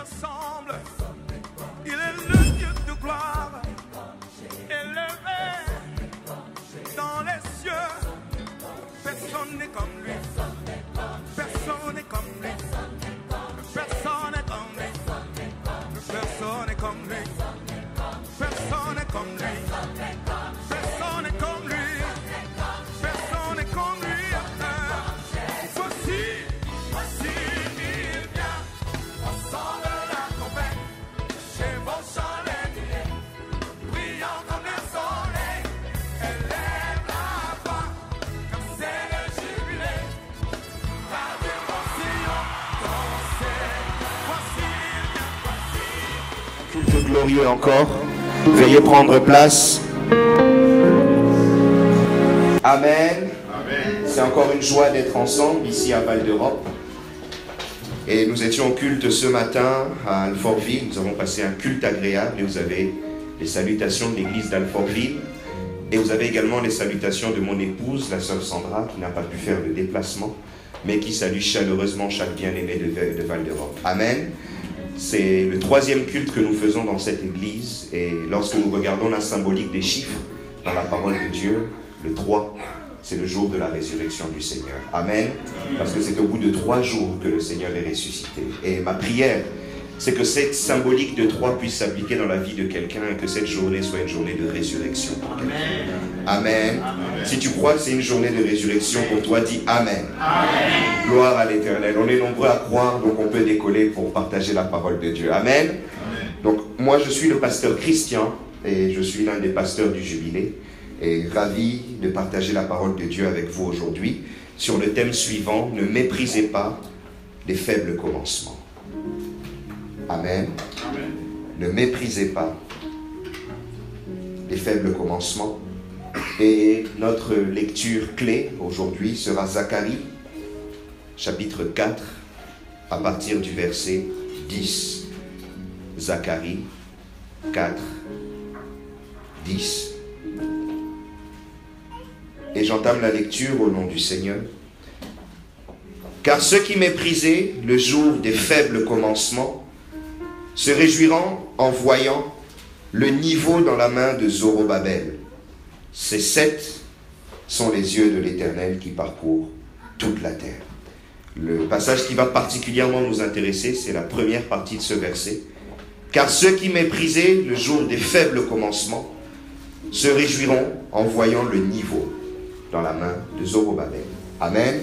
ressemble. Il est le Dieu de gloire, élevé dans les cieux. Personne n'est comme lui. Personne n'est comme lui. Personne n'est comme lui. Personne n'est comme lui. Personne n'est comme lui. Personne n'est comme lui. Personne n'est comme lui. Voici, il vient. Au son de la trompette, chez vos chalets, brillant comme le soleil. Élève la voix, comme c'est le jubilé. Radio Sion, dansez. Voici, il vient. Culte glorieux encore. Veuillez prendre place. Amen. C'est encore une joie d'être ensemble ici à Val d'Europe. Et nous étions en culte ce matin à Alfortville. Nous avons passé un culte agréable et vous avez les salutations de l'église d'Alfortville. Et vous avez également les salutations de mon épouse, la sœur Sandra, qui n'a pas pu faire le déplacement, mais qui salue chaleureusement chaque bien-aimé de Val d'Europe. Amen. C'est le troisième culte que nous faisons dans cette église. Et lorsque nous regardons la symbolique des chiffres dans la parole de Dieu, le 3, c'est le jour de la résurrection du Seigneur. Amen. Parce que c'est au bout de 3 jours que le Seigneur est ressuscité. Et ma prière, c'est que cette symbolique de 3 puisse s'appliquer dans la vie de quelqu'un et que cette journée soit une journée de résurrection pour quelqu'un. Amen. Si tu crois que c'est une journée de résurrection pour toi, dis Amen. Amen. Gloire à l'Éternel. On est nombreux à croire, donc on peut décoller pour partager la parole de Dieu. Amen. Amen. Donc moi, je suis le pasteur Christian et je suis l'un des pasteurs du Jubilé. Et ravi de partager la parole de Dieu avec vous aujourd'hui sur le thème suivant, ne méprisez pas les faibles commencements. Amen. Amen. Ne méprisez pas les faibles commencements. Et notre lecture clé aujourd'hui sera Zacharie, chapitre 4, à partir du verset 10. Zacharie 4, 10. Et j'entame la lecture au nom du Seigneur. Car ceux qui méprisaient le jour des faibles commencements se réjouiront en voyant le niveau dans la main de Zorobabel. Ces 7 sont les yeux de l'Éternel qui parcourent toute la terre. Le passage qui va particulièrement nous intéresser, c'est la première partie de ce verset. Car ceux qui méprisaient le jour des faibles commencements se réjouiront en voyant le niveau dans la main de Zorobabel. Amen.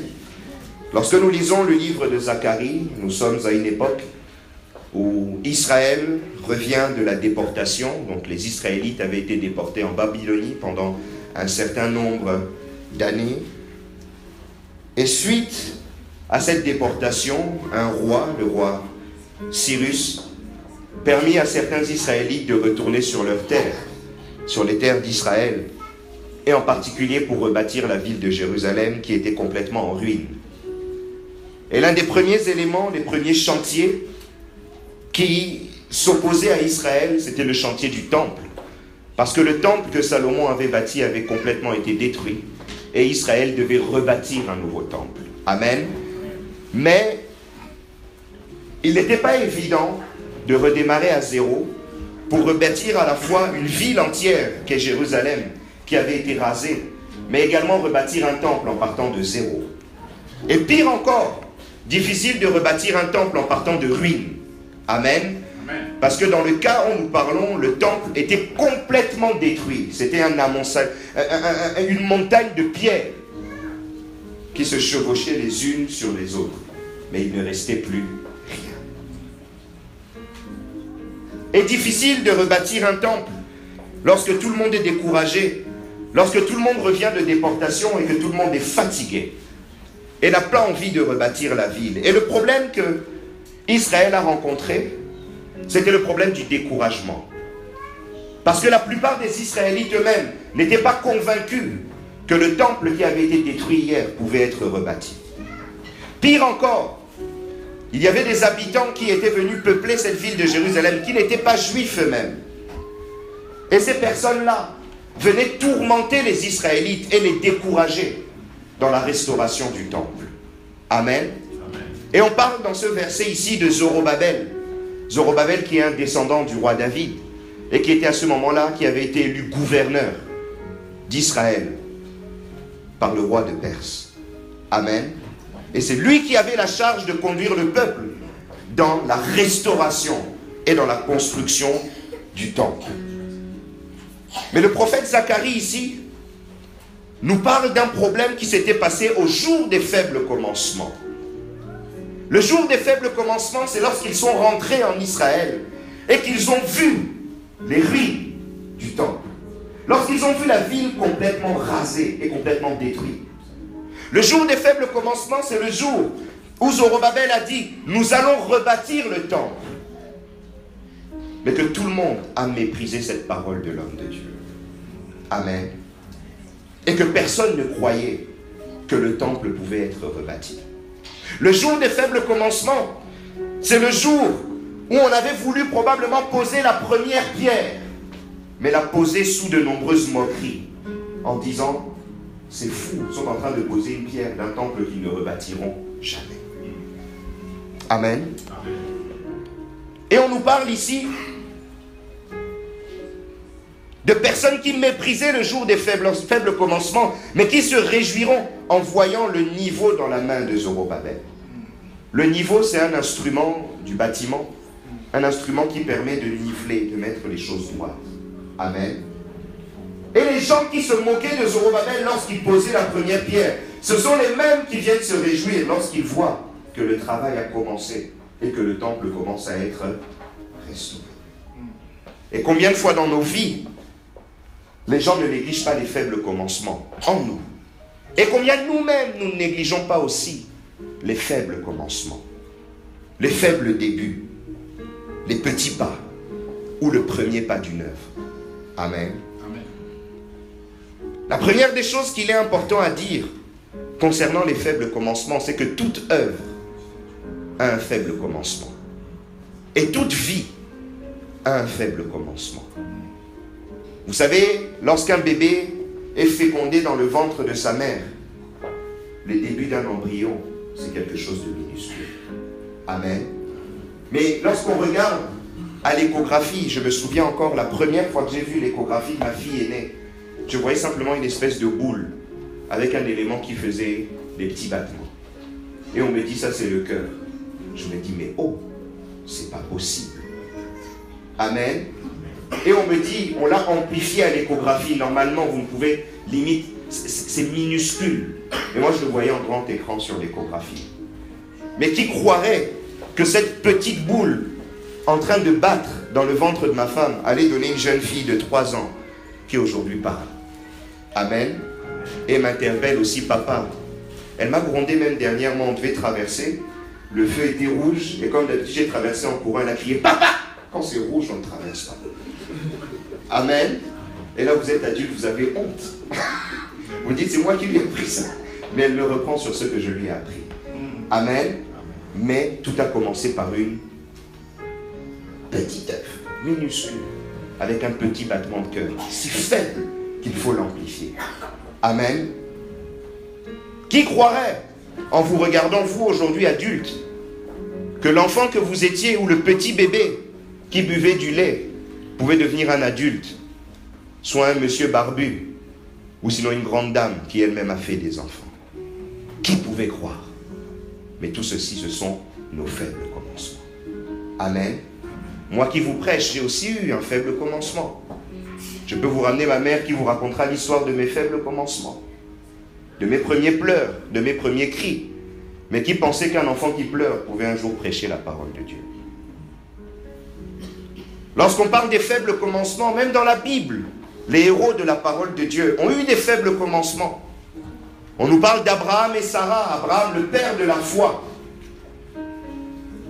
Lorsque nous lisons le livre de Zacharie, nous sommes à une époque où Israël revient de la déportation. Donc les Israélites avaient été déportés en Babylonie pendant un certain nombre d'années. Et suite à cette déportation, un roi, le roi Cyrus, permit à certains Israélites de retourner sur leurs terres, sur les terres d'Israël, et en particulier pour rebâtir la ville de Jérusalem qui était complètement en ruine. Et l'un des premiers éléments, les premiers chantiers qui s'opposaient à Israël, c'était le chantier du temple. Parce que le temple que Salomon avait bâti avait complètement été détruit et Israël devait rebâtir un nouveau temple. Amen. Mais il n'était pas évident de redémarrer à zéro pour rebâtir à la fois une ville entière qu'est Jérusalem, qui avait été rasée, mais également rebâtir un temple en partant de zéro. Et pire encore, difficile de rebâtir un temple en partant de ruines. Amen. Amen. Parce que dans le cas où nous parlons, le temple était complètement détruit. C'était une montagne de pierres qui se chevauchaient les unes sur les autres. Mais il ne restait plus rien. Et difficile de rebâtir un temple lorsque tout le monde est découragé, lorsque tout le monde revient de déportation et que tout le monde est fatigué et n'a pas envie de rebâtir la ville. Et le problème que Israël a rencontré, c'était le problème du découragement. Parce que la plupart des Israélites eux-mêmes n'étaient pas convaincus que le temple qui avait été détruit hier pouvait être rebâti. Pire encore, il y avait des habitants qui étaient venus peupler cette ville de Jérusalem, qui n'étaient pas juifs eux-mêmes. Et ces personnes-là venaient tourmenter les Israélites et les décourager dans la restauration du temple. Amen. Amen. Et on parle dans ce verset ici de Zorobabel. Zorobabel qui est un descendant du roi David et qui était à ce moment-là, qui avait été élu gouverneur d'Israël par le roi de Perse. Amen. Et c'est lui qui avait la charge de conduire le peuple dans la restauration et dans la construction du temple. Mais le prophète Zacharie ici nous parle d'un problème qui s'était passé au jour des faibles commencements. Le jour des faibles commencements, c'est lorsqu'ils sont rentrés en Israël et qu'ils ont vu les ruines du temple. Lorsqu'ils ont vu la ville complètement rasée et complètement détruite. Le jour des faibles commencements, c'est le jour où Zorobabel a dit « Nous allons rebâtir le temple ». Mais que tout le monde a méprisé cette parole de l'homme de Dieu. Amen. Et que personne ne croyait que le temple pouvait être rebâti. Le jour des faibles commencements, c'est le jour où on avait voulu probablement poser la première pierre, mais la poser sous de nombreuses moqueries, en disant, c'est fou, ils sont en train de poser une pierre d'un temple qu'ils ne rebâtiront jamais. Amen. Et on nous parle ici de personnes qui méprisaient le jour des faibles commencements, mais qui se réjouiront en voyant le niveau dans la main de Zorobabel. Le niveau, c'est un instrument du bâtiment, un instrument qui permet de niveler, de mettre les choses droites. Amen. Et les gens qui se moquaient de Zorobabel lorsqu'il posait la première pierre, ce sont les mêmes qui viennent se réjouir lorsqu'ils voient que le travail a commencé et que le temple commence à être restauré. Et combien de fois dans nos vies, les gens ne négligent pas les faibles commencements en nous. Et combien nous-mêmes, nous ne négligeons pas aussi les faibles commencements, les faibles débuts, les petits pas ou le premier pas d'une œuvre. Amen. Amen. La première des choses qu'il est important à dire concernant les faibles commencements, c'est que toute œuvre a un faible commencement. Et toute vie a un faible commencement. Vous savez, lorsqu'un bébé est fécondé dans le ventre de sa mère, les débuts d'un embryon, c'est quelque chose de minuscule. Amen. Mais lorsqu'on regarde à l'échographie, je me souviens encore la première fois que j'ai vu l'échographie, ma fille est née. Je voyais simplement une espèce de boule avec un élément qui faisait des petits battements. Et on me dit, ça c'est le cœur. Je me dis, mais oh, c'est pas possible. Amen. Et on me dit, on l'a amplifié à l'échographie. Normalement, vous ne pouvez, limite, c'est minuscule. Mais moi, je le voyais en grand écran sur l'échographie. Mais qui croirait que cette petite boule en train de battre dans le ventre de ma femme allait donner une jeune fille de 3 ans qui aujourd'hui parle. Amen. Et m'interpelle aussi, papa. Elle m'a grondé même dernièrement, on devait traverser. Le feu était rouge et comme d'habitude, j'ai traversé en courant. Elle a crié, papa! Quand c'est rouge, on ne traverse pas. Amen. Et là, vous êtes adulte, vous avez honte. Vous dites, c'est moi qui lui ai appris ça. Mais elle me reprend sur ce que je lui ai appris. Amen. Mais tout a commencé par une petite œuvre, minuscule, avec un petit battement de cœur, si faible qu'il faut l'amplifier. Amen. Qui croirait, en vous regardant, vous aujourd'hui adulte, que l'enfant que vous étiez ou le petit bébé qui buvait du lait pouvait devenir un adulte, soit un monsieur barbu, ou sinon une grande dame qui elle-même a fait des enfants. Qui pouvait croire? Mais tout ceci, ce sont nos faibles commencements. Amen. Moi qui vous prêche, j'ai aussi eu un faible commencement. Je peux vous ramener ma mère qui vous racontera l'histoire de mes faibles commencements, de mes premiers pleurs, de mes premiers cris, mais qui pensait qu'un enfant qui pleure pouvait un jour prêcher la parole de Dieu. Lorsqu'on parle des faibles commencements, même dans la Bible, les héros de la parole de Dieu ont eu des faibles commencements. On nous parle d'Abraham et Sarah, Abraham le père de la foi.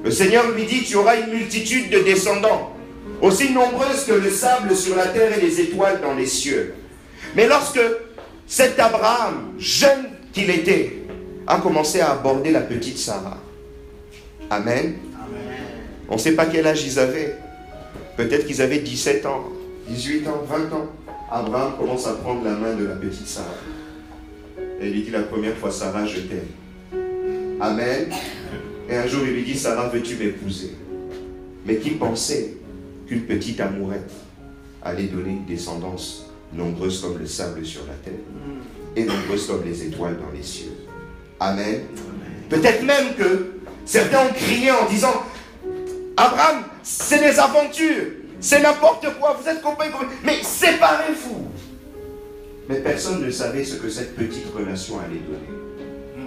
Le Seigneur lui dit, tu auras une multitude de descendants, aussi nombreuses que le sable sur la terre et les étoiles dans les cieux. Mais lorsque cet Abraham, jeune qu'il était, a commencé à aborder la petite Sarah. Amen. On ne sait pas quel âge ils avaient. Peut-être qu'ils avaient 17 ans, 18 ans, 20 ans. Abraham commence à prendre la main de la petite Sarah. Et il lui dit la première fois, Sarah, je t'aime. Amen. Et un jour, il lui dit, Sarah, veux-tu m'épouser? mais qui pensait qu'une petite amourette allait donner une descendance nombreuse comme le sable sur la terre et nombreuse comme les étoiles dans les cieux. Amen. Peut-être même que certains ont crié en disant « Abraham, c'est des aventures, c'est n'importe quoi, vous êtes copains, mais séparez-vous » Mais personne ne savait ce que cette petite relation allait donner.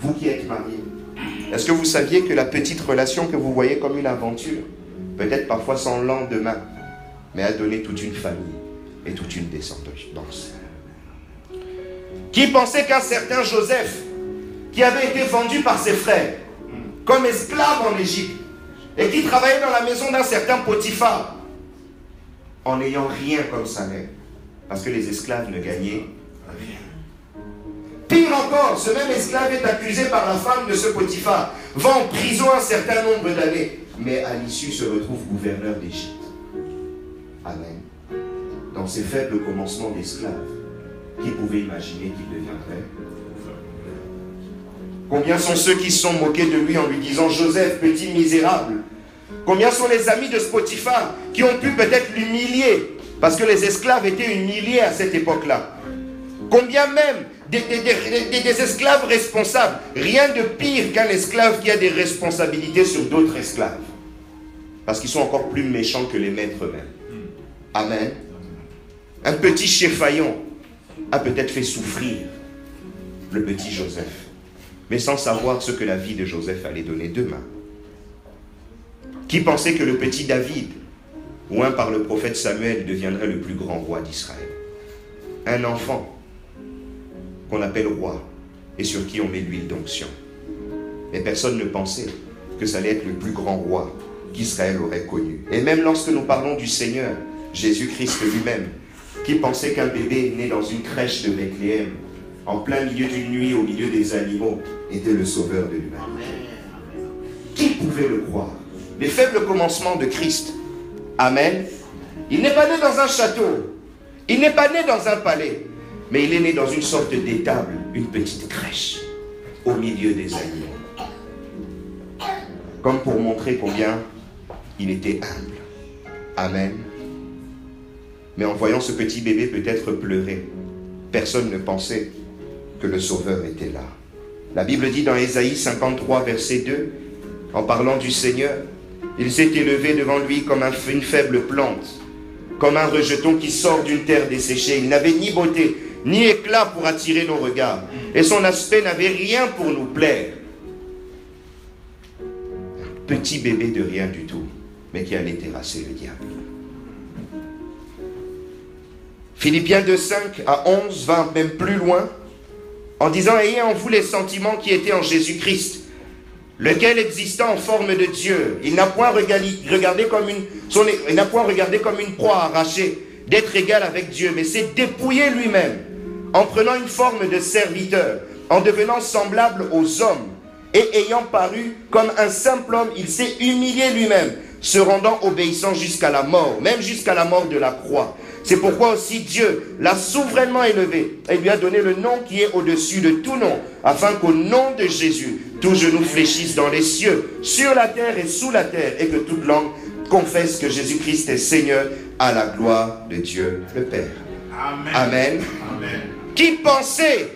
Vous qui êtes mariés, est-ce que vous saviez que la petite relation que vous voyez comme une aventure, peut-être parfois sans lendemain, mais a donné toute une famille et toute une descendance? Qui pensait qu'un certain Joseph, qui avait été vendu par ses frères comme esclave en Égypte et qui travaillait dans la maison d'un certain Potiphar, en n'ayant rien comme salaire, parce que les esclaves ne gagnaient rien. Pire encore, ce même esclave est accusé par la femme de ce Potiphar, va en prison un certain nombre d'années, mais à l'issue se retrouve gouverneur d'Égypte. Amen. Dans ces faibles commencements d'esclaves, qui pouvait imaginer qu'il deviendrait? Combien sont ceux qui se sont moqués de lui en lui disant « Joseph, petit misérable ». Combien sont les amis de ce Potiphar qui ont pu peut-être l'humilier, parce que les esclaves étaient humiliés à cette époque-là. Combien même des esclaves responsables. Rien de pire qu'un esclave qui a des responsabilités sur d'autres esclaves. Parce qu'ils sont encore plus méchants que les maîtres eux-mêmes. Amen. Un petit Chéphaïon a peut-être fait souffrir le petit Joseph, mais sans savoir ce que la vie de Joseph allait donner demain. Qui pensait que le petit David, oint par le prophète Samuel, deviendrait le plus grand roi d'Israël? Un enfant qu'on appelle roi et sur qui on met l'huile d'onction. Mais personne ne pensait que ça allait être le plus grand roi qu'Israël aurait connu. Et même lorsque nous parlons du Seigneur, Jésus-Christ lui-même, qui pensait qu'un bébé né dans une crèche de Bethléem, en plein milieu d'une nuit, au milieu des animaux, était le sauveur de l'humanité. Qui pouvait le croire? Les faibles commencements de Christ. Amen. Il n'est pas né dans un château. Il n'est pas né dans un palais. Mais il est né dans une sorte d'étable, une petite crèche, au milieu des animaux. Comme pour montrer combien il était humble. Amen. Mais en voyant ce petit bébé peut-être pleurer, personne ne pensait que le Sauveur était là. La Bible dit dans Ésaïe 53, verset 2, en parlant du Seigneur, il s'est élevé devant lui comme une faible plante, comme un rejeton qui sort d'une terre desséchée. Il n'avait ni beauté, ni éclat pour attirer nos regards, et son aspect n'avait rien pour nous plaire. Un petit bébé de rien du tout, mais qui allait terrasser le diable. Philippiens 2:5 à 11 va même plus loin, en disant « Ayez en vous les sentiments qui étaient en Jésus-Christ, lequel existant en forme de Dieu, il n'a point regardé comme une proie arrachée d'être égal avec Dieu, mais s'est dépouillé lui-même, en prenant une forme de serviteur, en devenant semblable aux hommes, et ayant paru comme un simple homme, il s'est humilié lui-même, se rendant obéissant jusqu'à la mort, même jusqu'à la mort de la croix. C'est pourquoi aussi Dieu l'a souverainement élevé et lui a donné le nom qui est au-dessus de tout nom, afin qu'au nom de Jésus, tout genou fléchisse dans les cieux, sur la terre et sous la terre, et que toute langue confesse que Jésus-Christ est Seigneur, à la gloire de Dieu le Père. Amen. Amen. Amen. Qui pensait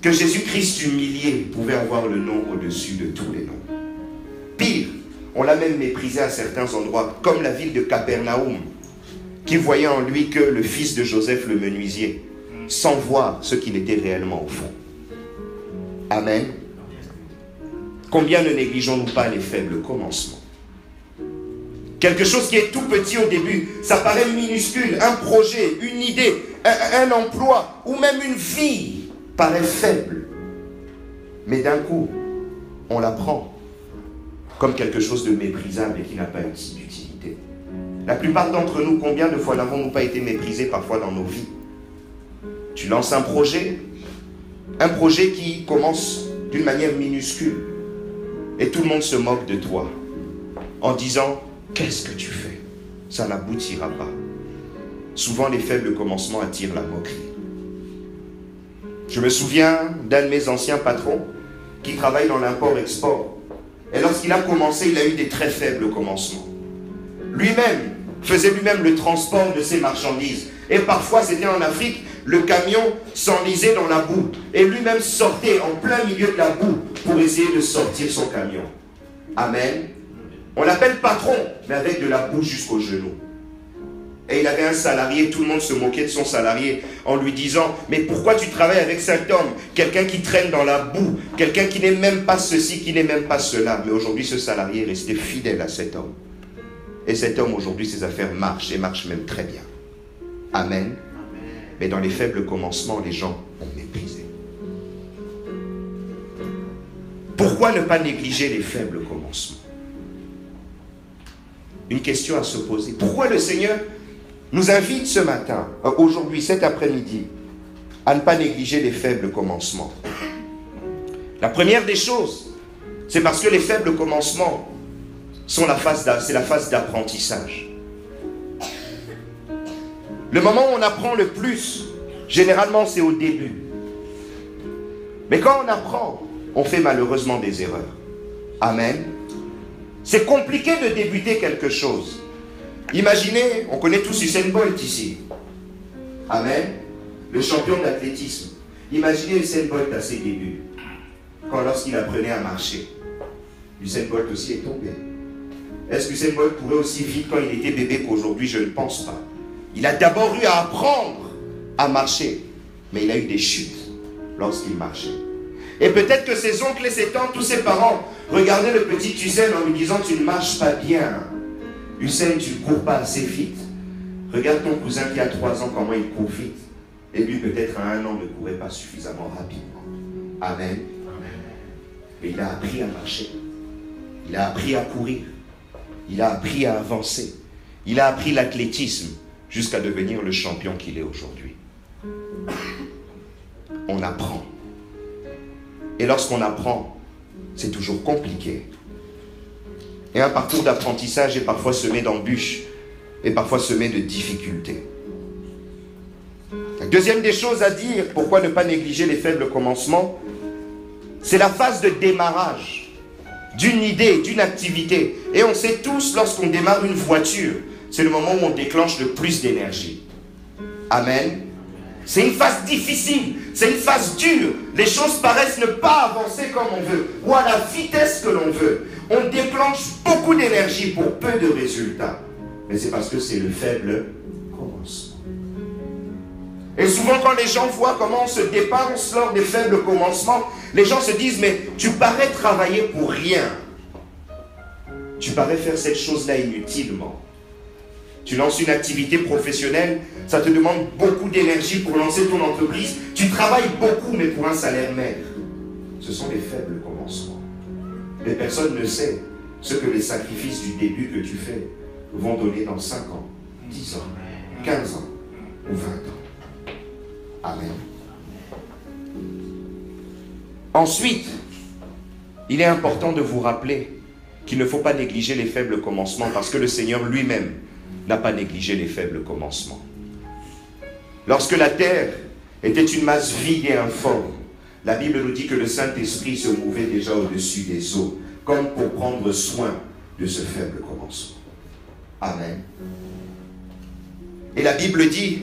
que Jésus-Christ humilié pouvait avoir le nom au-dessus de tous les noms? Pire, on l'a même méprisé à certains endroits, comme la ville de Capernaum, qui voyait en lui que le fils de Joseph le menuisier, sans voir ce qu'il était réellement au fond. Amen. Combien ne négligeons-nous pas les faibles commencements? Quelque chose qui est tout petit au début, ça paraît minuscule, un projet, une idée, un emploi, ou même une vie paraît faible. Mais d'un coup, on la prend comme quelque chose de méprisable et qui n'a pas d'utilité. La plupart d'entre nous, combien de fois n'avons-nous pas été méprisés parfois dans nos vies? Tu lances un projet qui commence d'une manière minuscule, et tout le monde se moque de toi, en disant, qu'est-ce que tu fais? Ça n'aboutira pas. Souvent, les faibles commencements attirent la moquerie. Je me souviens d'un de mes anciens patrons qui travaille dans l'import-export. Et lorsqu'il lorsqu'il a commencé, il a eu des très faibles commencements. Lui-même faisait lui-même le transport de ses marchandises. Et parfois, c'était en Afrique, le camion s'enlisait dans la boue. Et lui-même sortait en plein milieu de la boue pour essayer de sortir son camion. Amen. On l'appelle patron, mais avec de la boue jusqu'aux genoux. Et il avait un salarié, tout le monde se moquait de son salarié en lui disant « Mais pourquoi tu travailles avec cet homme? Quelqu'un qui traîne dans la boue, quelqu'un qui n'est même pas ceci, qui n'est même pas cela. » Mais aujourd'hui, ce salarié est resté fidèle à cet homme. Et cet homme, aujourd'hui, ses affaires marchent, et marchent même très bien. Amen. Mais dans les faibles commencements, les gens ont méprisé. Pourquoi ne pas négliger les faibles commencements? Une question à se poser. Pourquoi le Seigneur nous invite ce matin, aujourd'hui, cet après-midi, à ne pas négliger les faibles commencements? La première des choses, c'est parce que les faibles commencements sont la phase d'apprentissage. Le moment où on apprend le plus, généralement, c'est au début. Mais quand on apprend, on fait malheureusement des erreurs. Amen. C'est compliqué de débuter quelque chose. Imaginez, on connaît tous Usain Bolt ici. Amen. Le champion d'athlétisme. Imaginez Usain Bolt à ses débuts. Lorsqu'il apprenait à marcher. Usain Bolt aussi est tombé. Est-ce que Usain Bolt courait aussi vite quand il était bébé qu'aujourd'hui? Je ne pense pas. Il a d'abord eu à apprendre à marcher. Mais il a eu des chutes lorsqu'il marchait. Et peut-être que ses oncles et ses tantes, tous ses parents, regardaient le petit Usain en lui disant « Tu ne marches pas bien. Usain, tu ne cours pas assez vite. Regarde ton cousin qui a 3 ans, comment il court vite. » Et lui, peut-être à 1 an, ne courait pas suffisamment rapidement. Amen. Mais il a appris à marcher. Il a appris à courir. Il a appris à avancer. Il a appris l'athlétisme jusqu'à devenir le champion qu'il est aujourd'hui. On apprend. Et lorsqu'on apprend, c'est toujours compliqué. Et un parcours d'apprentissage est parfois semé d'embûches et parfois semé de difficultés. La deuxième des choses à dire, pourquoi ne pas négliger les faibles commencements, c'est la phase de démarrage d'une idée, d'une activité. Et on sait tous, lorsqu'on démarre une voiture, c'est le moment où on déclenche le plus d'énergie. Amen. C'est une phase difficile, c'est une phase dure. Les choses paraissent ne pas avancer comme on veut, ou à la vitesse que l'on veut. On déclenche beaucoup d'énergie pour peu de résultats. Mais c'est parce que c'est le faible commencement. Et souvent quand les gens voient comment on se dépense lors des faibles commencements, les gens se disent, mais tu parais travailler pour rien. Tu parais faire cette chose-là inutilement. Tu lances une activité professionnelle, ça te demande beaucoup d'énergie pour lancer ton entreprise. Tu travailles beaucoup, mais pour un salaire maigre. Ce sont les faibles commencements. Mais personne ne sait ce que les sacrifices du début que tu fais vont donner dans 5 ans, 10 ans, 15 ans ou 20 ans. Amen. Ensuite, il est important de vous rappeler qu'il ne faut pas négliger les faibles commencements parce que le Seigneur lui-même n'a pas négligé les faibles commencements. Lorsque la terre était une masse vide et informe, la Bible nous dit que le Saint-Esprit se mouvait déjà au-dessus des eaux, comme pour prendre soin de ce faible commencement. Amen. Et la Bible dit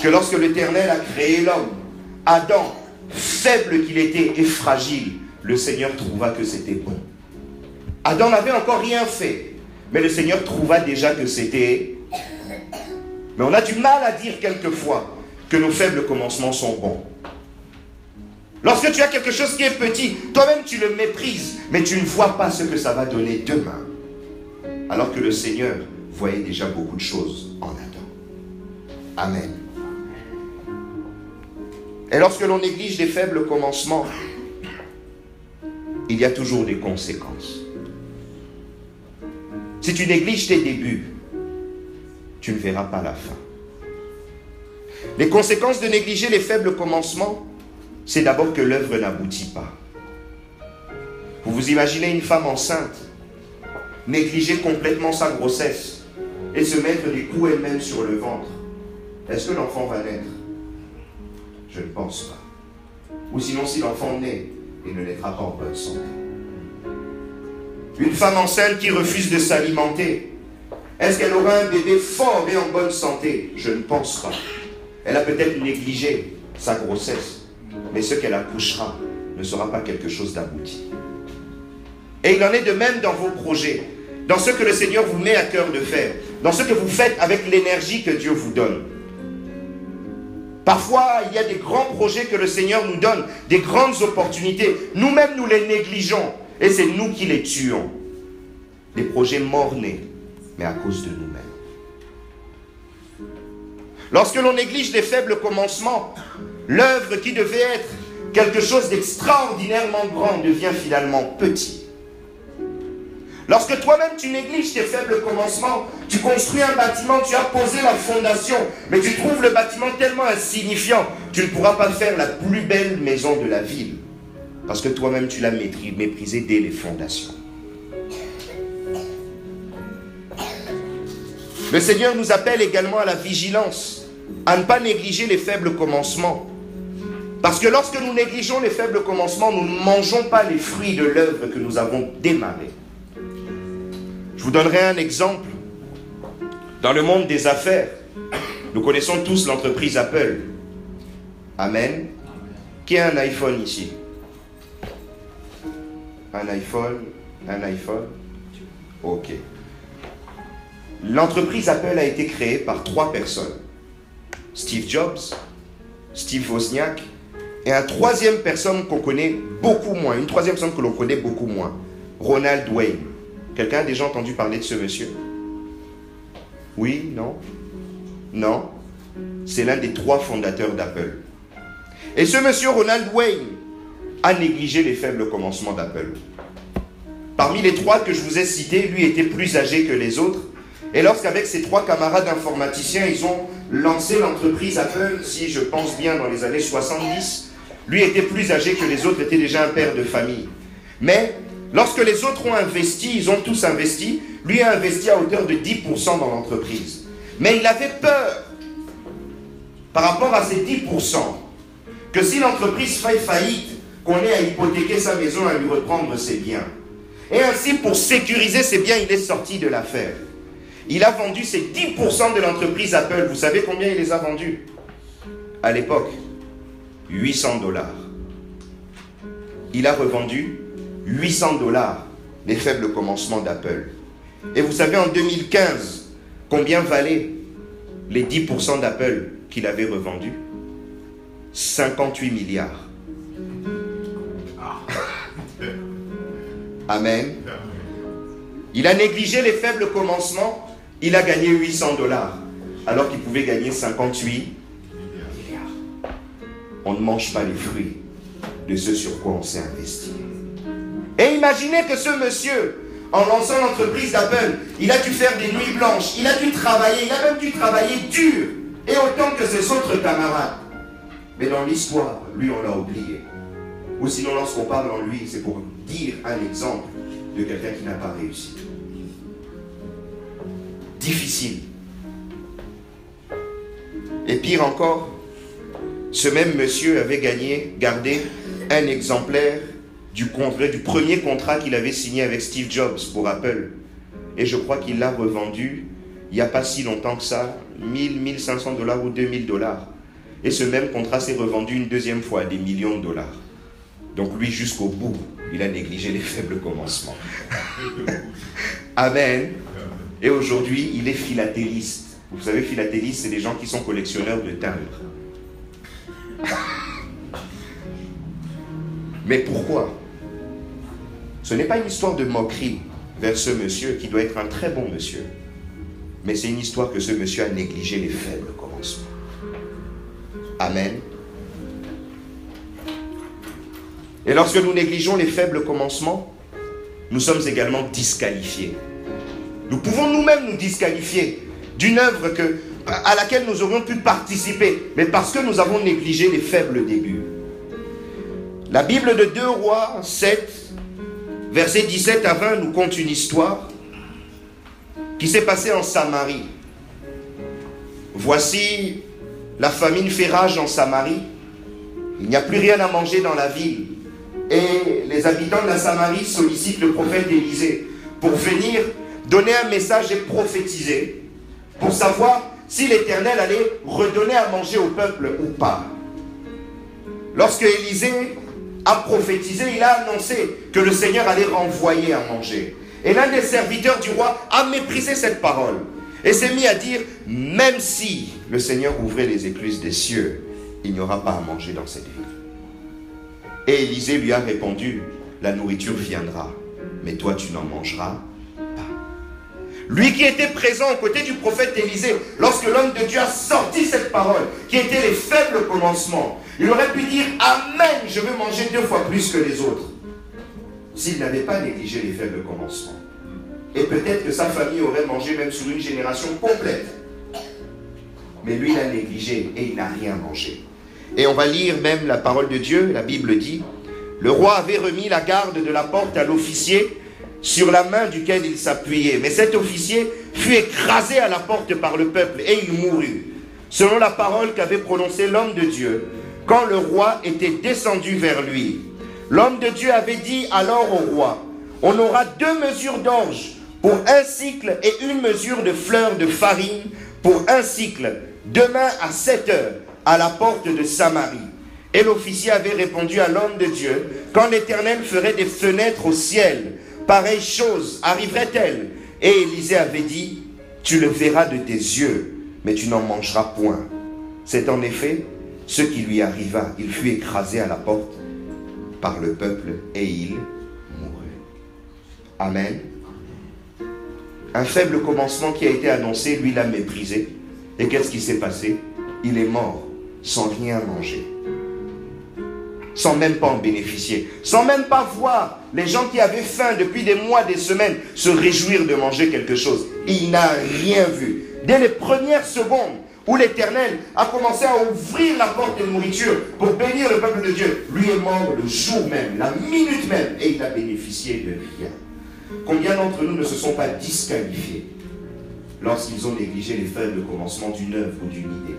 que lorsque l'Éternel a créé l'homme, Adam, faible qu'il était et fragile, le Seigneur trouva que c'était bon. Adam n'avait encore rien fait, mais le Seigneur trouva déjà que c'était... Mais on a du mal à dire quelquefois que nos faibles commencements sont bons. Lorsque tu as quelque chose qui est petit, toi-même tu le méprises, mais tu ne vois pas ce que ça va donner demain. Alors que le Seigneur voyait déjà beaucoup de choses en Adam. Amen. Et lorsque l'on néglige les faibles commencements, il y a toujours des conséquences. Si tu négliges tes débuts, tu ne verras pas la fin. Les conséquences de négliger les faibles commencements, c'est d'abord que l'œuvre n'aboutit pas. Vous vous imaginez une femme enceinte, négliger complètement sa grossesse et se mettre des coups elle-même sur le ventre. Est-ce que l'enfant va naître? Je ne pense pas. Ou sinon, si l'enfant naît, il ne naîtra pas en bonne santé. Une femme enceinte qui refuse de s'alimenter, est-ce qu'elle aura un bébé fort et en bonne santé? Je ne pense pas. Elle a peut-être négligé sa grossesse, mais ce qu'elle accouchera ne sera pas quelque chose d'abouti. Et il en est de même dans vos projets, dans ce que le Seigneur vous met à cœur de faire, dans ce que vous faites avec l'énergie que Dieu vous donne. Parfois, il y a des grands projets que le Seigneur nous donne, des grandes opportunités. Nous-mêmes, nous les négligeons et c'est nous qui les tuons. Des projets mort-nés, mais à cause de nous-mêmes. Lorsque l'on néglige les faibles commencements, l'œuvre qui devait être quelque chose d'extraordinairement grand devient finalement petit. Lorsque toi-même tu négliges tes faibles commencements, tu construis un bâtiment, tu as posé la fondation, mais tu trouves le bâtiment tellement insignifiant, tu ne pourras pas faire la plus belle maison de la ville, parce que toi-même tu l'as méprisé dès les fondations. Le Seigneur nous appelle également à la vigilance, à ne pas négliger les faibles commencements. Parce que lorsque nous négligeons les faibles commencements, nous ne mangeons pas les fruits de l'œuvre que nous avons démarrée. Je vous donnerai un exemple. Dans le monde des affaires, nous connaissons tous l'entreprise Apple. Amen. Qui a un iPhone ici? Un iPhone? Ok. L'entreprise Apple a été créée par 3 personnes. Steve Jobs, Steve Wozniak et une troisième personne qu'on connaît beaucoup moins. Ronald Wayne. Quelqu'un a déjà entendu parler de ce monsieur? Oui? Non? Non? C'est l'un des 3 fondateurs d'Apple. Et ce monsieur Ronald Wayne a négligé les faibles commencements d'Apple. Parmi les 3 que je vous ai cités, lui était plus âgé que les autres. Et lorsqu'avec ses 3 camarades informaticiens, ils ont lancé l'entreprise Apple, si je pense bien dans les années 70, lui était plus âgé que les autres, était déjà un père de famille. Mais lorsque les autres ont investi, ils ont tous investi, lui a investi à hauteur de 10% dans l'entreprise. Mais il avait peur, par rapport à ces 10%, que si l'entreprise fait faillite, qu'on ait à hypothéquer sa maison, à lui reprendre ses biens. Et ainsi, pour sécuriser ses biens, il est sorti de l'affaire. Il a vendu ses 10% de l'entreprise Apple. Vous savez combien il les a vendus? À l'époque, $800. Il a revendu $800 les faibles commencements d'Apple. Et vous savez en 2015, combien valaient les 10% d'Apple qu'il avait revendus? 58 milliards. Amen. Il a négligé les faibles commencements. Il a gagné $800 alors qu'il pouvait gagner 58 milliards. On ne mange pas les fruits de ce sur quoi on s'est investi. Et imaginez que ce monsieur, en lançant l'entreprise d'Apple, il a dû faire des nuits blanches, il a dû travailler, il a même dû travailler dur, et autant que ses autres camarades. Mais dans l'histoire, lui, on l'a oublié. Ou sinon, lorsqu'on parle en lui, c'est pour dire un exemple de quelqu'un qui n'a pas réussi. Difficile. Et pire encore, ce même monsieur avait gardé un exemplaire du premier contrat qu'il avait signé avec Steve Jobs pour Apple. Et je crois qu'il l'a revendu il n'y a pas si longtemps que ça, $1,500 ou $2,000. Et ce même contrat s'est revendu une deuxième fois à des millions de dollars. Donc lui, jusqu'au bout, il a négligé les faibles commencements. Amen. Et aujourd'hui, il est philatéliste. Vous savez, philatéliste, c'est des gens qui sont collectionneurs de timbres. Mais pourquoi? Ce n'est pas une histoire de moquerie vers ce monsieur qui doit être un très bon monsieur. Mais c'est une histoire que ce monsieur a négligé les faibles commencements. Amen. Et lorsque nous négligeons les faibles commencements, nous sommes également disqualifiés. Nous pouvons nous-mêmes nous disqualifier d'une œuvre à laquelle nous aurions pu participer, mais parce que nous avons négligé les faibles débuts. La Bible de 2 Rois 7, versets 17 à 20, nous conte une histoire qui s'est passée en Samarie. Voici, la famine fait rage en Samarie. Il n'y a plus rien à manger dans la ville. Et les habitants de la Samarie sollicitent le prophète Élisée pour venir donner un message et prophétiser, pour savoir si l'Éternel allait redonner à manger au peuple ou pas. Lorsque Élisée a prophétisé, il a annoncé que le Seigneur allait renvoyer à manger. Et l'un des serviteurs du roi a méprisé cette parole et s'est mis à dire, même si le Seigneur ouvrait les écluses des cieux, il n'y aura pas à manger dans cette ville. Et Élisée lui a répondu, la nourriture viendra, mais toi tu n'en mangeras pas. Lui qui était présent aux côtés du prophète Élisée, lorsque l'homme de Dieu a sorti cette parole, qui était les faibles commencements, il aurait pu dire, amen, je veux manger 2 fois plus que les autres, s'il n'avait pas négligé les faibles commencements. Et peut-être que sa famille aurait mangé même sur une génération complète. Mais lui, il a négligé et il n'a rien mangé. Et on va lire même la parole de Dieu, la Bible dit, le roi avait remis la garde de la porte à l'officier sur la main duquel il s'appuyait. Mais cet officier fut écrasé à la porte par le peuple et il mourut, selon la parole qu'avait prononcée l'homme de Dieu, quand le roi était descendu vers lui. L'homme de Dieu avait dit alors au roi, on aura 2 mesures d'orge pour 1 cycle et 1 mesure de fleurs de farine pour 1 cycle, demain à 7 heures, à la porte de Samarie. Et l'officier avait répondu à l'homme de Dieu, quand l'Éternel ferait des fenêtres au ciel, pareille chose arriverait-elle? Et Élisée avait dit, tu le verras de tes yeux, mais tu n'en mangeras point. C'est en effet ce qui lui arriva. Il fut écrasé à la porte par le peuple et il mourut. Amen. Un faible commencement qui a été annoncé, lui l'a méprisé. Et qu'est-ce qui s'est passé? Il est mort sans rien manger, sans même pas en bénéficier, sans même pas voir les gens qui avaient faim depuis des mois, des semaines, se réjouir de manger quelque chose. Il n'a rien vu. Dès les premières secondes où l'Éternel a commencé à ouvrir la porte de nourriture pour bénir le peuple de Dieu, lui est mort le jour même, la minute même, et il a bénéficié de rien. Combien d'entre nous ne se sont pas disqualifiés lorsqu'ils ont négligé les faibles commencements d'une œuvre ou d'une idée?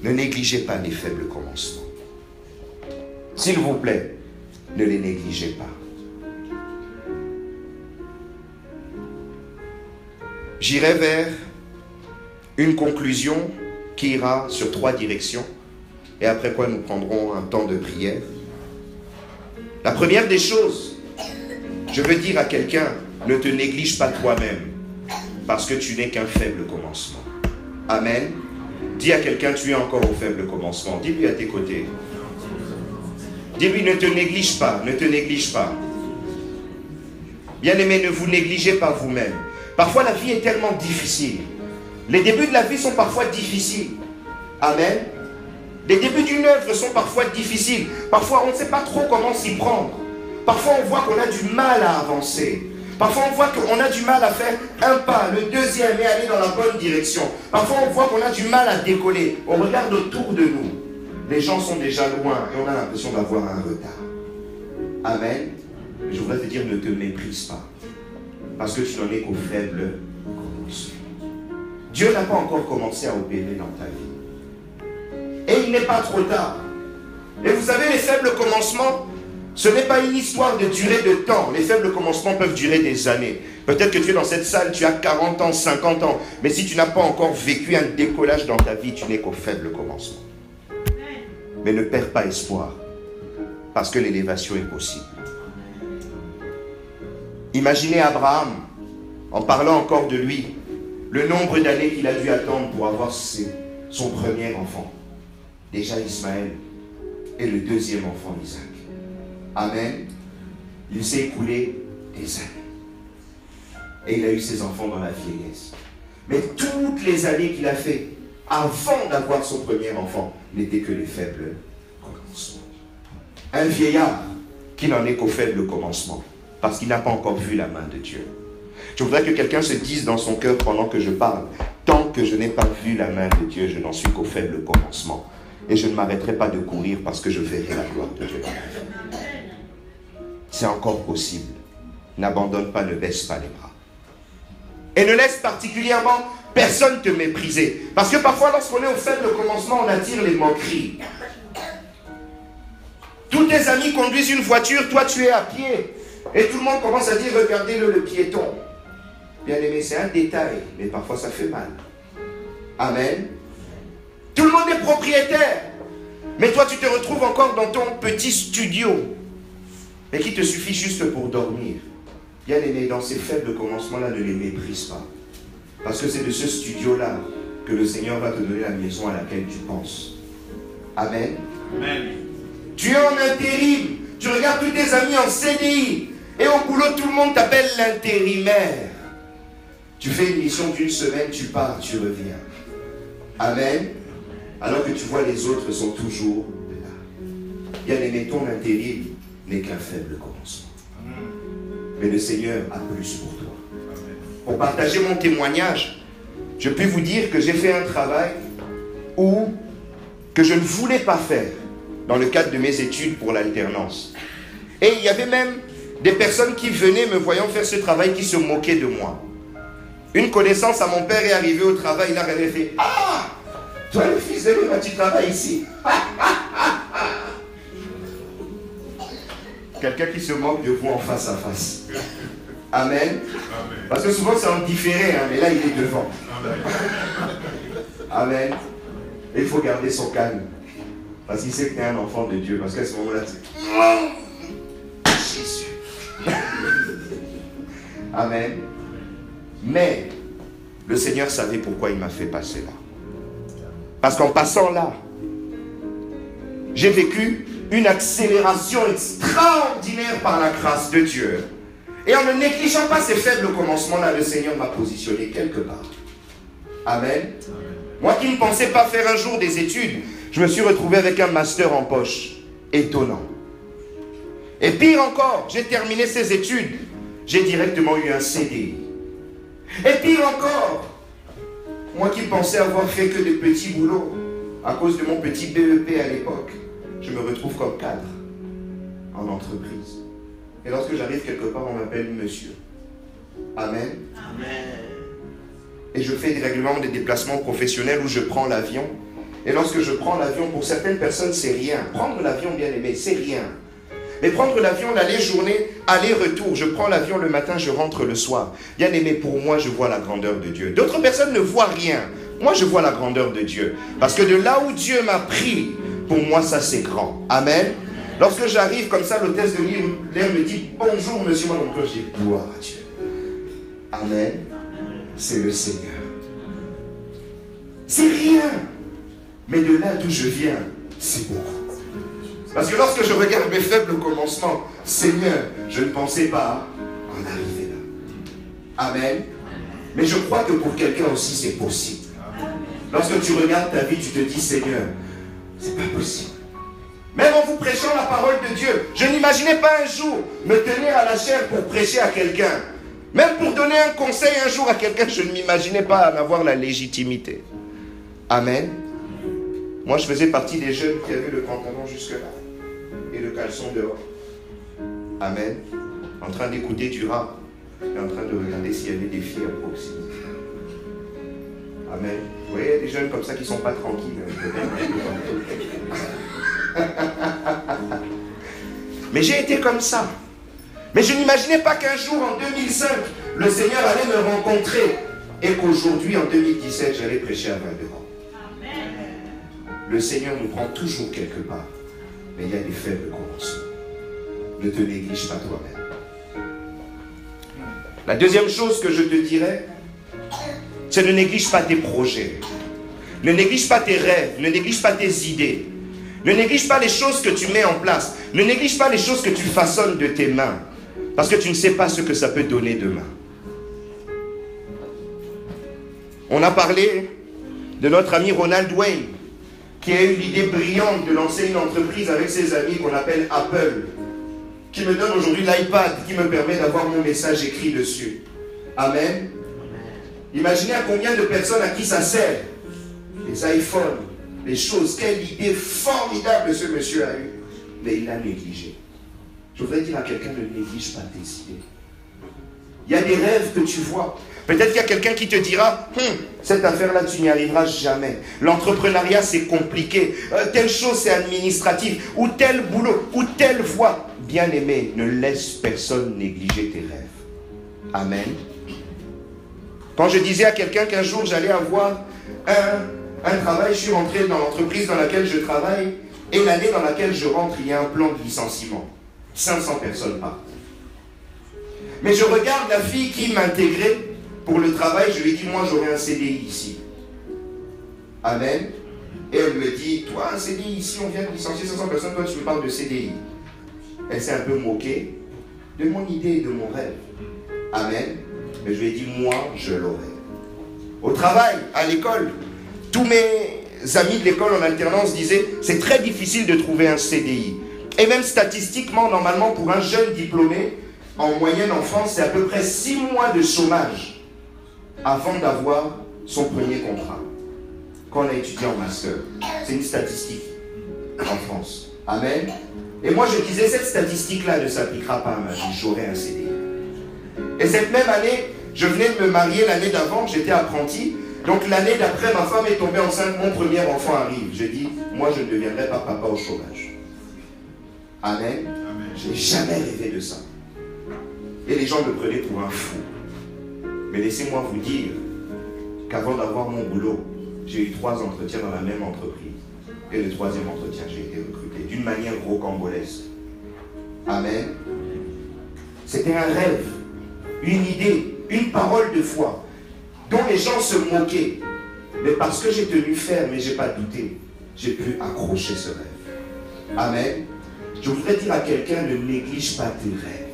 Ne négligez pas les faibles commencements. S'il vous plaît, ne les négligez pas. J'irai vers une conclusion qui ira sur 3 directions, et après quoi nous prendrons un temps de prière. La première des choses, je veux dire à quelqu'un, ne te néglige pas toi-même, parce que tu n'es qu'un faible commencement. Amen. Dis à quelqu'un, tu es encore au faible commencement. Dis-lui à tes côtés. Dis-lui, ne te néglige pas, ne te néglige pas. Bien-aimés, ne vous négligez pas vous-même. Parfois, la vie est tellement difficile. Les débuts de la vie sont parfois difficiles. Amen. Les débuts d'une œuvre sont parfois difficiles. Parfois, on ne sait pas trop comment s'y prendre. Parfois, on voit qu'on a du mal à avancer. Parfois, on voit qu'on a du mal à faire un pas, le deuxième, et aller dans la bonne direction. Parfois, on voit qu'on a du mal à décoller. On regarde autour de nous. Les gens sont déjà loin et on a l'impression d'avoir un retard. Amen. Je voudrais te dire, ne te méprise pas. Parce que tu n'en es qu'au faible commencement. Dieu n'a pas encore commencé à opérer dans ta vie. Et il n'est pas trop tard. Et vous savez, les faibles commencements, ce n'est pas une histoire de durée de temps. Les faibles commencements peuvent durer des années. Peut-être que tu es dans cette salle, tu as 40 ans, 50 ans. Mais si tu n'as pas encore vécu un décollage dans ta vie, tu n'es qu'au faible commencement. Mais ne perds pas espoir. Parce que l'élévation est possible. Imaginez Abraham, en parlant encore de lui, le nombre d'années qu'il a dû attendre pour avoir son premier enfant. Déjà Ismaël et le deuxième enfant Isaac. Amen. Il s'est écoulé des années. Et il a eu ses enfants dans la vieillesse. Mais toutes les années qu'il a fait avant d'avoir son premier enfant n'étaient que les faibles commencements. Un vieillard qui n'en est qu'au faible commencement parce qu'il n'a pas encore vu la main de Dieu. Je voudrais que quelqu'un se dise dans son cœur pendant que je parle, tant que je n'ai pas vu la main de Dieu, je n'en suis qu'au faible commencement. Et je ne m'arrêterai pas de courir parce que je verrai la gloire de Dieu. C'est encore possible. N'abandonne pas, ne baisse pas les bras. Et ne laisse particulièrement personne te mépriser. Parce que parfois, lorsqu'on est au faible commencement, on attire les moqueries. Tous tes amis conduisent une voiture, toi tu es à pied. Et tout le monde commence à dire, regardez-le, le piéton. Bien aimé, c'est un détail, mais parfois ça fait mal. Amen. Tout le monde est propriétaire. Mais toi tu te retrouves encore dans ton petit studio. Et qui te suffit juste pour dormir. Bien aimé, dans ces faibles commencements-là, ne les méprise pas. Parce que c'est de ce studio-là que le Seigneur va te donner la maison à laquelle tu penses. Amen. Amen. Tu es en intérim. Tu regardes tous tes amis en CDI. Et au boulot, tout le monde t'appelle l'intérimaire. Tu fais une mission d'une semaine, tu pars, tu reviens. Amen. Alors que tu vois les autres sont toujours là. Bien aimé, ton intérim n'est qu'un faible commencement. Mais le Seigneur a plus pour toi. Pour partager mon témoignage, je peux vous dire que j'ai fait un travail que je ne voulais pas faire dans le cadre de mes études pour l'alternance. Et il y avait même des personnes qui venaient me voyant faire ce travail qui se moquaient de moi. Une connaissance à mon père est arrivée au travail, il a regardé et fait « Ah, toi le fils de l'homme, tu travailles ici. » Quelqu'un qui se moque de vous en face à face. Amen. Amen. Parce que souvent c'est en différé, hein, mais là il est devant. Amen. Et il faut garder son calme. Parce qu'il sait que tu es un enfant de Dieu. Parce qu'à ce moment-là, tu dis Jésus. Amen. Mais le Seigneur savait pourquoi il m'a fait passer là. Parce qu'en passant là, j'ai vécu une accélération extraordinaire par la grâce de Dieu. Et en ne négligeant pas ces faibles commencements-là, le Seigneur m'a positionné quelque part. Amen. Moi qui ne pensais pas faire un jour des études, je me suis retrouvé avec un master en poche. Étonnant. Et pire encore, j'ai terminé ces études. J'ai directement eu un CDI. Et pire encore, moi qui pensais avoir fait que des petits boulots, à cause de mon petit BEP à l'époque, je me retrouve comme cadre en entreprise. Et lorsque j'arrive quelque part, on m'appelle monsieur. Amen. Amen. Et je fais régulièrement des déplacements professionnels où je prends l'avion. Et lorsque je prends l'avion, pour certaines personnes, c'est rien. Prendre l'avion, bien aimé, c'est rien. Mais prendre l'avion, l'aller-journée, aller-retour, je prends l'avion le matin, je rentre le soir. Bien aimé, pour moi, je vois la grandeur de Dieu. D'autres personnes ne voient rien. Moi, je vois la grandeur de Dieu. Parce que de là où Dieu m'a pris, pour moi, ça c'est grand. Amen. Lorsque j'arrive comme ça, l'hôtesse de l'air me dit « Bonjour, monsieur, moi, donc je dis « Gloire à Dieu. » Amen. C'est le Seigneur. C'est rien. Mais de là d'où je viens, c'est beaucoup. Parce que lorsque je regarde mes faibles commencements, Seigneur, je ne pensais pas en arriver là. Amen. Mais je crois que pour quelqu'un aussi, c'est possible. Lorsque tu regardes ta vie, tu te dis, Seigneur, c'est pas possible. Même en vous prêchant la parole de Dieu, je n'imaginais pas un jour me tenir à la chair pour prêcher à quelqu'un. Même pour donner un conseil un jour à quelqu'un, je ne m'imaginais pas en avoir la légitimité. Amen. Moi, je faisais partie des jeunes qui avaient le pantalon jusque-là et le caleçon dehors. Amen. En train d'écouter du rap et en train de regarder s'il y avait des filles à proximité. Amen. Vous voyez, il y a des jeunes comme ça qui ne sont pas tranquilles. Mais j'ai été comme ça. Mais je n'imaginais pas qu'un jour, en 2005, le Seigneur allait me rencontrer et qu'aujourd'hui, en 2017, j'allais prêcher à Val-de-Grâce. Le Seigneur nous prend toujours quelque part. Mais il y a des faibles commencements. Ne te néglige pas toi-même. La deuxième chose que je te dirais, c'est ne néglige pas tes projets. Ne néglige pas tes rêves. Ne néglige pas tes idées. Ne néglige pas les choses que tu mets en place. Ne néglige pas les choses que tu façonnes de tes mains. Parce que tu ne sais pas ce que ça peut donner demain. On a parlé de notre ami Ronald Wayne, qui a eu l'idée brillante de lancer une entreprise avec ses amis qu'on appelle Apple, qui me donne aujourd'hui l'iPad, qui me permet d'avoir mon message écrit dessus. Amen. Imaginez à combien de personnes à qui ça sert. Les iPhones, les choses. Quelle idée formidable ce monsieur a eue. Mais il l'a négligé. Je voudrais dire à quelqu'un, ne néglige pas tes idées. Il y a des rêves que tu vois. Peut-être qu'il y a quelqu'un qui te dira, cette affaire-là, tu n'y arriveras jamais. L'entrepreneuriat, c'est compliqué. Telle chose, c'est administratif. Ou tel boulot, ou telle voie. Bien-aimé, ne laisse personne négliger tes rêves. Amen. Quand je disais à quelqu'un qu'un jour, j'allais avoir un travail, je suis rentré dans l'entreprise dans laquelle je travaille, et l'année dans laquelle je rentre, il y a un plan de licenciement. 500 personnes partent. Mais je regarde la fille qui m'intégrait pour le travail, je lui dis, moi j'aurai un CDI ici. Amen. Et elle me dit, toi un CDI ici, on vient de licencier 500 personnes, toi tu me parles de CDI. Elle s'est un peu moquée de mon idée et de mon rêve. Amen. Mais je lui ai dit, moi je l'aurai. Au travail, à l'école, tous mes amis de l'école en alternance disaient, c'est très difficile de trouver un CDI. Et même statistiquement, normalement, pour un jeune diplômé, en moyenne en France, c'est à peu près 6 mois de chômage avant d'avoir son premier contrat. Quand on a étudié en master, c'est une statistique en France. Amen. Et moi je disais, cette statistique-là ne s'appliquera pas à ma vie, j'aurai un CDI. Et cette même année, je venais de me marier l'année d'avant, j'étais apprenti. Donc l'année d'après, ma femme est tombée enceinte, mon premier enfant arrive. Je dis, moi je ne deviendrai pas papa au chômage. Amen. Je n'ai jamais rêvé de ça. Et les gens me prenaient pour un fou. Mais laissez-moi vous dire qu'avant d'avoir mon boulot, j'ai eu 3 entretiens dans la même entreprise. Et le 3e entretien, j'ai été recruté d'une manière rocambolesque. Amen. C'était un rêve, une idée, une parole de foi dont les gens se moquaient. Mais parce que j'ai tenu ferme et je n'ai pas douté, j'ai pu accrocher ce rêve. Amen. Je voudrais dire à quelqu'un, ne néglige pas tes rêves.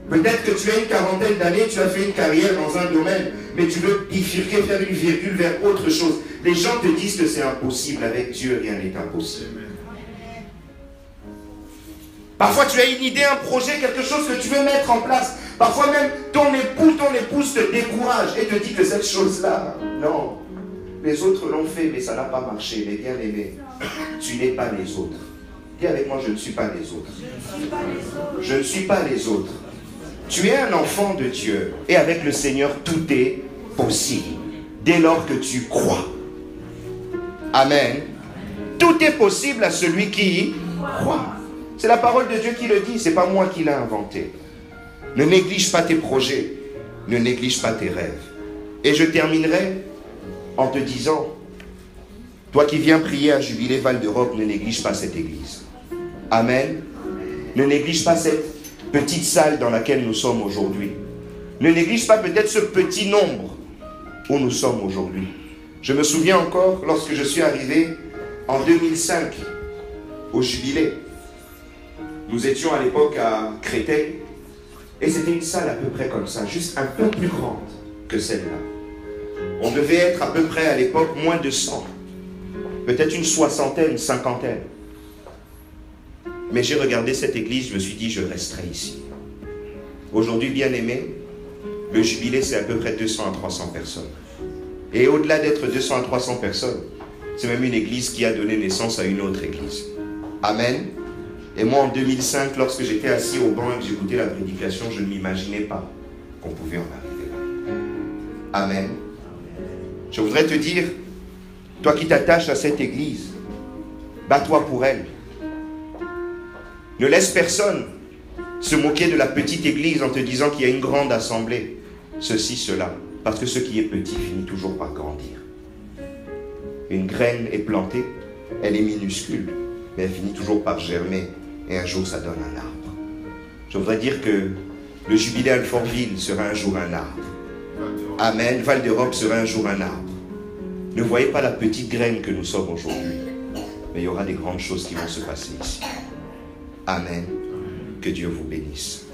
Peut-être que tu as une quarantaine d'années, tu as fait une carrière dans un domaine, mais tu veux bifurquer, faire une virgule vers autre chose. Les gens te disent que c'est impossible. Avec Dieu, rien n'est impossible. Parfois, tu as une idée, un projet, quelque chose que tu veux mettre en place. Parfois même, ton époux, ton épouse te décourage et te dit que cette chose-là, non. Les autres l'ont fait, mais ça n'a pas marché. Mais bien aimé, tu n'es pas les autres. Dis avec moi, je ne suis pas les autres. Je ne suis pas les autres. Tu es un enfant de Dieu et avec le Seigneur, tout est possible dès lors que tu crois. Amen. Tout est possible à celui qui croit. C'est la parole de Dieu qui le dit, ce n'est pas moi qui l'ai inventé. Ne néglige pas tes projets, ne néglige pas tes rêves. Et je terminerai en te disant, toi qui viens prier à Jubilé Val d'Europe, ne néglige pas cette église. Amen. Ne néglige pas cette petite salle dans laquelle nous sommes aujourd'hui. Ne néglige pas peut-être ce petit nombre où nous sommes aujourd'hui. Je me souviens encore lorsque je suis arrivé en 2005 au Jubilé. Nous étions à l'époque à Créteil et c'était une salle à peu près comme ça, juste un peu plus grande que celle-là. On devait être à peu près à l'époque moins de 100, peut-être une soixantaine, une cinquantaine. Mais j'ai regardé cette église, je me suis dit, je resterai ici. Aujourd'hui, bien aimé, le Jubilé, c'est à peu près 200 à 300 personnes. Et au-delà d'être 200 à 300 personnes, c'est même une église qui a donné naissance à une autre église. Amen. Et moi, en 2005, lorsque j'étais assis au banc et que j'écoutais la prédication, je ne m'imaginais pas qu'on pouvait en arriver là. Amen. Je voudrais te dire, toi qui t'attaches à cette église, bats-toi pour elle. Ne laisse personne se moquer de la petite église en te disant qu'il y a une grande assemblée. Ceci, cela. Parce que ce qui est petit finit toujours par grandir. Une graine est plantée, elle est minuscule, mais elle finit toujours par germer. Et un jour, ça donne un arbre. Je voudrais dire que le Jubilé Alfortville sera un jour un arbre. Amen. Val d'Europe sera un jour un arbre. Ne voyez pas la petite graine que nous sommes aujourd'hui, mais il y aura des grandes choses qui vont se passer ici. Amen. Que Dieu vous bénisse.